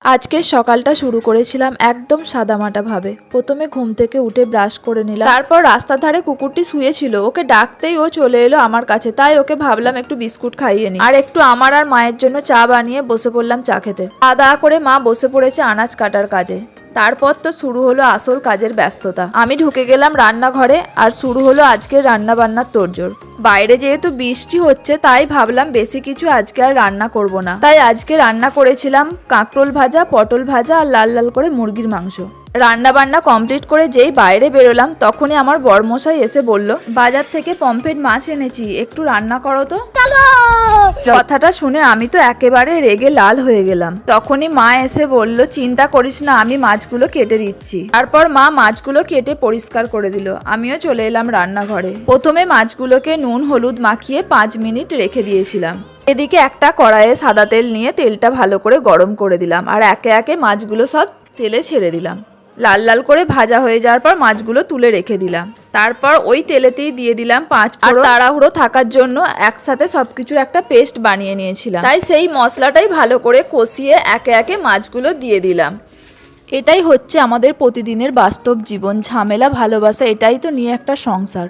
আজকের সকালটা শুরু করেছিলাম একদম সাদামাটা ভাবে। প্রথমে ঘুম থেকে উঠে ব্রাশ করে নিলাম, তারপর রাস্তার ধারে কুকুরটি শুয়েছিল, ওকে ডাকতেই ও চলে এলো আমার কাছে। তাই ওকে ভাবলাম একটু বিস্কুট খাইয়ে নি, আর একটু আমার আর মায়ের জন্য চা বানিয়ে বসে পড়লাম চা খেতে। খাওয়া করে মা বসে পড়েছে আনাজ কাটার কাজে। তারপর তো শুরু হলো আসল কাজের ব্যস্ততা। আমি ঢুকে গেলাম রান্নাঘরে, আর শুরু হলো আজকের রান্না বান্নার তোড়জোড়। বাইরে যেহেতু বৃষ্টি হচ্ছে তাই ভাবলাম বেশি কিছু আজকে আর রান্না করব না। তাই আজকে রান্না করেছিলাম কাঁকরোল ভাজা, পটল ভাজা আর লাল লাল করে মুরগির মাংস। রান্না বান্না কমপ্লিট করে যেই বাইরে বেরোলাম তখনই আমার বরমশাই এসে বলল, বাজার থেকে পমফ্রেট মাছ এনেছি, একটু রান্না করো তো। কথাটা শুনে আমি তো একেবারে রেগে লাল হয়ে গেলাম। তখনই মা এসে বলল, চিন্তা করিস না, আমি মাছগুলো কেটে দিচ্ছি। তারপর মা মাছগুলো কেটে পরিষ্কার করে দিল। আমিও চলে এলাম রান্নাঘরে। প্রথমে মাছগুলোকে নুন হলুদ মাখিয়ে 5 মিনিট রেখে দিয়েছিলাম। এদিকে একটা কড়াইয়ে সাদা তেল নিয়ে তেলটা ভালো করে গরম করে দিলাম, আর একে একে মাছগুলো সব তেলে ছেড়ে দিলাম। লাল লাল করে ভাজা হয়ে যাওয়ার পর মাছগুলো তুলে রেখে দিলাম। তারপর ওই তেলেতেই দিয়ে দিলাম 5 ফোড়ন। তাড়াহুড়ো থাকার জন্য একসাথে সবকিছুর একটা পেস্ট বানিয়ে নিয়েছিলাম, তাই সেই মশলাটাই ভালো করে কষিয়ে একে একে মাছগুলো দিয়ে দিলাম। এটাই হচ্ছে আমাদের প্রতিদিনের বাস্তব জীবন, ঝামেলা ভালোবাসা, এটাই তো নিয়ে একটা সংসার।